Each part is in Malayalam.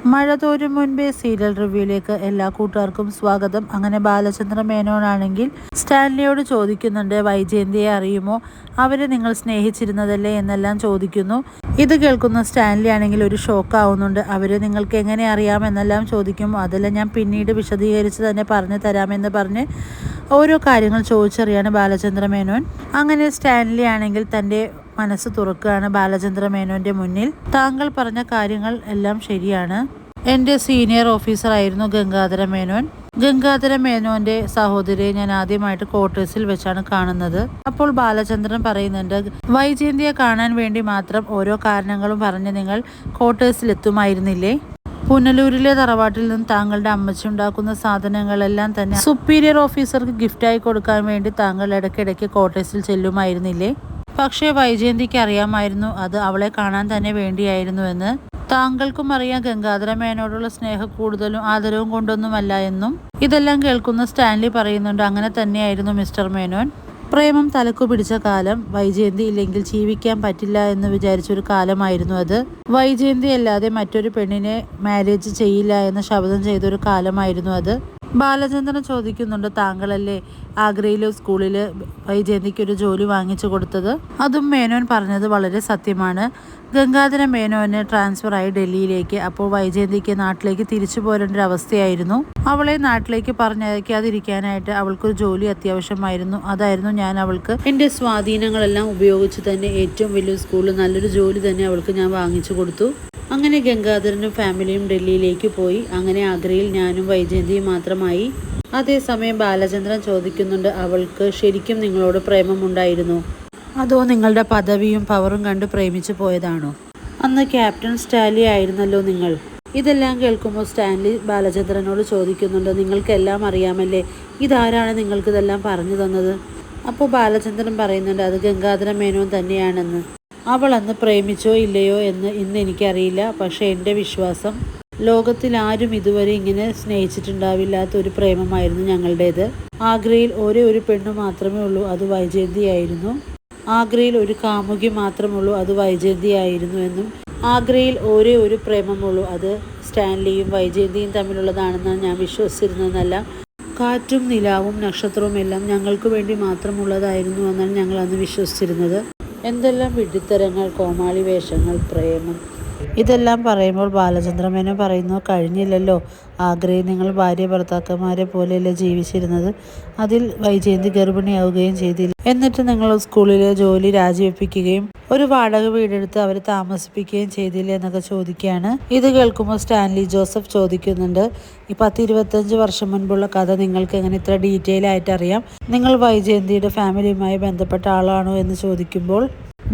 മഴ തോരും മുൻപേ സീരിയൽ റിവ്യൂയിലേക്ക് എല്ലാ കൂട്ടുകാർക്കും സ്വാഗതം. അങ്ങനെ ബാലചന്ദ്ര മേനോനാണെങ്കിൽ സ്റ്റാൻലിയോട് ചോദിക്കുന്നുണ്ട്, വൈജയന്തിയെ അറിയുമോ, അവരെ നിങ്ങൾ സ്നേഹിച്ചിരുന്നതല്ലേ എന്നെല്ലാം ചോദിക്കുന്നു. ഇത് കേൾക്കുന്ന സ്റ്റാൻലി ആണെങ്കിൽ ഒരു ഷോക്ക് ആവുന്നുണ്ട്. അവരെ നിങ്ങൾക്ക് എങ്ങനെ അറിയാമെന്നെല്ലാം ചോദിക്കുമ്പോൾ അതെല്ലാം ഞാൻ പിന്നീട് വിശദീകരിച്ച് തന്നെ പറഞ്ഞു തരാമെന്ന് പറഞ്ഞ് ഓരോ കാര്യങ്ങൾ ചോദിച്ചറിയാണ് ബാലചന്ദ്ര മേനോൻ. അങ്ങനെ സ്റ്റാൻലി ആണെങ്കിൽ തൻ്റെ മനസ്സ് തുറക്കുകയാണ് ബാലചന്ദ്ര മേനോന്റെ മുന്നിൽ. താങ്കൾ പറഞ്ഞ കാര്യങ്ങൾ എല്ലാം ശരിയാണ്. എൻ്റെ സീനിയർ ഓഫീസർ ആയിരുന്നു ഗംഗാധര മേനോൻ. ഗംഗാധര മേനോന്റെ സഹോദരിയെ ഞാൻ ആദ്യമായിട്ട് ക്വാർട്ടേഴ്സിൽ വെച്ചാണ് കാണുന്നത്. അപ്പോൾ ബാലചന്ദ്രൻ പറയുന്നുണ്ട്, വൈജയന്തിയെ കാണാൻ വേണ്ടി മാത്രം ഓരോ കാരണങ്ങളും പറഞ്ഞ് നിങ്ങൾ ക്വാർട്ടേഴ്സിൽ എത്തുമായിരുന്നില്ലേ? പുനലൂരിലെ തറവാട്ടിൽ നിന്ന് താങ്കളുടെ അമ്മച്ചി ഉണ്ടാക്കുന്ന സാധനങ്ങളെല്ലാം തന്നെ സുപ്പീരിയർ ഓഫീസർക്ക് ഗിഫ്റ്റായി കൊടുക്കാൻ വേണ്ടി താങ്കൾ ഇടയ്ക്കിടയ്ക്ക് ക്വാർട്ടേഴ്സിൽ ചെല്ലുമായിരുന്നില്ലേ? പക്ഷേ വൈജയന്തിക്ക് അറിയാമായിരുന്നു അത് അവളെ കാണാൻ തന്നെ വേണ്ടിയായിരുന്നുവെന്ന്. താങ്കൾക്കും അറിയാം ഗംഗാധര മേനോടുള്ള സ്നേഹം കൂടുതലും ആദരവും കൊണ്ടൊന്നുമല്ല എന്നും. ഇതെല്ലാം കേൾക്കുന്ന സ്റ്റാൻലി പറയുന്നുണ്ട്, അങ്ങനെ തന്നെയായിരുന്നു മിസ്റ്റർ മേനോൻ. പ്രേമം തലക്കു പിടിച്ച കാലം, വൈജയന്തി ഇല്ലെങ്കിൽ ജീവിക്കാൻ പറ്റില്ല എന്ന് വിചാരിച്ചൊരു കാലമായിരുന്നു അത്. വൈജയന്തി അല്ലാതെ മറ്റൊരു പെണ്ണിനെ മാരേജ് ചെയ്യില്ല എന്ന് ശപഥം ചെയ്തൊരു കാലമായിരുന്നു അത്. ബാലചന്ദ്രൻ ചോദിക്കുന്നുണ്ട്, താങ്കളല്ലേ ആഗ്രയിലെ സ്കൂളിൽ വൈജയന്തിക്ക് ഒരു ജോലി വാങ്ങിച്ചു കൊടുത്തത്? അതും മേനോൻ പറഞ്ഞത് വളരെ സത്യമാണ്. ഗംഗാധര മേനോന് ട്രാൻസ്ഫർ ആയി ഡൽഹിയിലേക്ക്. അപ്പോൾ വൈജയന്തിക്ക് നാട്ടിലേക്ക് തിരിച്ചു പോരേണ്ട ഒരു അവസ്ഥയായിരുന്നു. അവളെ നാട്ടിലേക്ക് പറഞ്ഞയക്കാതിരിക്കാനായിട്ട് അവൾക്കൊരു ജോലി അത്യാവശ്യമായിരുന്നു. അതായിരുന്നു ഞാൻ അവൾക്ക് എൻ്റെ സ്വാധീനങ്ങളെല്ലാം ഉപയോഗിച്ച് തന്നെ ഏറ്റവും വലിയ സ്കൂളിൽ നല്ലൊരു ജോലി തന്നെ അവൾക്ക് ഞാൻ വാങ്ങിച്ചു കൊടുത്തു. അങ്ങനെ ഗംഗാധരനും ഫാമിലിയും ഡൽഹിയിലേക്ക് പോയി. അങ്ങനെ ആഗ്രയിൽ ഞാനും വൈജയന്തിയും മാത്രമായി. അതേസമയം ബാലചന്ദ്രൻ ചോദിക്കുന്നുണ്ട്, അവൾക്ക് ശരിക്കും നിങ്ങളോട് പ്രേമമുണ്ടായിരുന്നോ, അതോ നിങ്ങളുടെ പദവിയും പവറും കണ്ട് പ്രേമിച്ചു പോയതാണോ? അന്ന് ക്യാപ്റ്റൻ സ്റ്റാൻലി ആയിരുന്നല്ലോ നിങ്ങൾ. ഇതെല്ലാം കേൾക്കുമ്പോൾ സ്റ്റാൻലി ബാലചന്ദ്രനോട് ചോദിക്കുന്നുണ്ട്, നിങ്ങൾക്കെല്ലാം അറിയാമല്ലേ, ഇതാരാണ് നിങ്ങൾക്കിതെല്ലാം പറഞ്ഞു തന്നത്? അപ്പോൾ ബാലചന്ദ്രൻ പറയുന്നുണ്ട്, അത് ഗംഗാധര മേനോൻ തന്നെയാണെന്ന്. അവൾ അന്ന് പ്രേമിച്ചോ ഇല്ലയോ എന്ന് ഇന്ന് എനിക്കറിയില്ല. പക്ഷേ എൻ്റെ വിശ്വാസം, ലോകത്തിൽ ആരും ഇതുവരെ ഇങ്ങനെ സ്നേഹിച്ചിട്ടുണ്ടാവില്ലാത്ത ഒരു പ്രേമമായിരുന്നു ഞങ്ങളുടേത്. ആഗ്രയിൽ ഒരേ ഒരു പെണ്ണ് മാത്രമേ ഉള്ളൂ, അത് വൈജയന്തിയായിരുന്നു. ആഗ്രയിൽ ഒരു കാമുകി മാത്രമുള്ളൂ, അത് വൈജയന്തിയായിരുന്നു എന്നും ആഗ്രയിൽ ഒരേ ഒരു പ്രേമമുള്ളൂ, അത് സ്റ്റാൻലിയും വൈജയന്തിയും തമ്മിലുള്ളതാണെന്നാണ് ഞാൻ വിശ്വസിച്ചിരുന്നതെന്നല്ല. കാറ്റും നിലാവും നക്ഷത്രവും എല്ലാം ഞങ്ങൾക്ക് വേണ്ടി മാത്രമുള്ളതായിരുന്നു എന്നാണ് ഞങ്ങൾ അന്ന് വിശ്വസിച്ചിരുന്നത്. എന്തെല്ലാം വിഡ്ഢിത്തരങ്ങൾ, കോമാളി വേഷങ്ങൾ, പ്രേമം. ഇതെല്ലാം പറയുമ്പോൾ ബാലചന്ദ്രമേനോൻ പറയുന്നു, കഴിഞ്ഞില്ലല്ലോ. ആഗ്രയിൽ നിങ്ങൾ ഭാര്യ ഭർത്താക്കന്മാരെ പോലെയല്ലേ ജീവിച്ചിരുന്നത്? അതിൽ വൈജയന്തി ഗർഭിണിയാവുകയും ചെയ്തില്ല. എന്നിട്ട് നിങ്ങൾ സ്കൂളിലെ ജോലി രാജിവെപ്പിക്കുകയും ഒരു വാടക വീടെടുത്ത് അവരെ താമസിപ്പിക്കുകയും ചെയ്തില്ലേ എന്നൊക്കെ ചോദിക്കുകയാണ്. ഇത് കേൾക്കുമ്പോൾ സ്റ്റാൻലി ജോസഫ് ചോദിക്കുന്നുണ്ട്, ഈ 10-25 വർഷം മുൻപുള്ള കഥ നിങ്ങൾക്ക് എങ്ങനെ ഇത്ര ഡീറ്റെയിൽ ആയിട്ട് അറിയാം? നിങ്ങൾ വൈജയന്തിയുടെ ഫാമിലിയുമായി ബന്ധപ്പെട്ട ആളാണോ എന്ന് ചോദിക്കുമ്പോൾ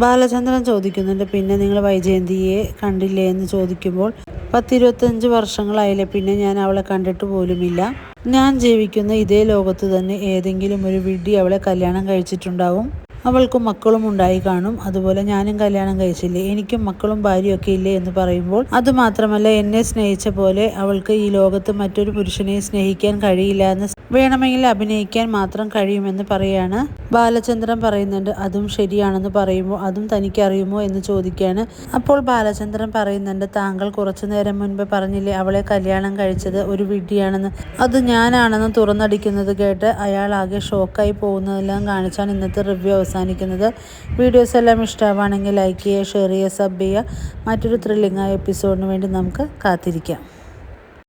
ബാലചന്ദ്രൻ ചോദിക്കുന്നുണ്ട്, പിന്നെ നിങ്ങൾ വൈജയന്തിയെ കണ്ടില്ലേ എന്ന് ചോദിക്കുമ്പോൾ 10-25 വർഷങ്ങളായില്ലേ, പിന്നെ ഞാൻ അവളെ കണ്ടിട്ട് പോലുമില്ല. ഞാൻ ജീവിക്കുന്ന ഇതേ ലോകത്ത് തന്നെ ഏതെങ്കിലും ഒരു വിഡ്ഢി അവളെ കല്യാണം കഴിച്ചിട്ടുണ്ടാവും. അവൾക്കും മക്കളും ഉണ്ടായി കാണും. അതുപോലെ ഞാനും കല്യാണം കഴിച്ചില്ലേ, എനിക്കും മക്കളും ഭാര്യയൊക്കെ ഇല്ലേ എന്ന് പറയുമ്പോൾ, അതുമാത്രമല്ല എന്നെ സ്നേഹിച്ച പോലെ അവൾക്ക് ഈ ലോകത്ത് മറ്റൊരു പുരുഷനെ സ്നേഹിക്കാൻ കഴിയില്ല എന്ന് വേണമെങ്കിൽ അഭിനയിക്കാൻ മാത്രം കഴിയുമെന്ന് പറയാണ്. ബാലചന്ദ്രൻ പറയുന്നുണ്ട്, അതും ശരിയാണെന്ന് പറയുമ്പോൾ, അതും തനിക്കറിയുമോ എന്ന് ചോദിക്കുകയാണ്. അപ്പോൾ ബാലചന്ദ്രൻ പറയുന്നുണ്ട്, താങ്കൾ കുറച്ചു നേരം മുൻപ് പറഞ്ഞില്ലേ അവളെ കല്യാണം കഴിച്ചത് ഒരു വിഡ്ഢിയാണെന്ന്, അത് ഞാനാണെന്ന് തുറന്നടിക്കുന്നത് കേട്ട് അയാൾ ആകെ ഷോക്കായി പോകുന്നതെല്ലാം കാണിച്ചാണ് ഇന്നത്തെ റിവ്യൂ അവസാനിക്കുന്നത്. വീഡിയോസ് എല്ലാം ഇഷ്ടമാണെങ്കിൽ ലൈക്ക് ചെയ്യുക, ഷെയർ ചെയ്യുക, സബ് ചെയ്യുക. മറ്റൊരു ത്രില്ലിംഗ് എപ്പിസോഡിന് വേണ്ടി നമുക്ക് കാത്തിരിക്കാം.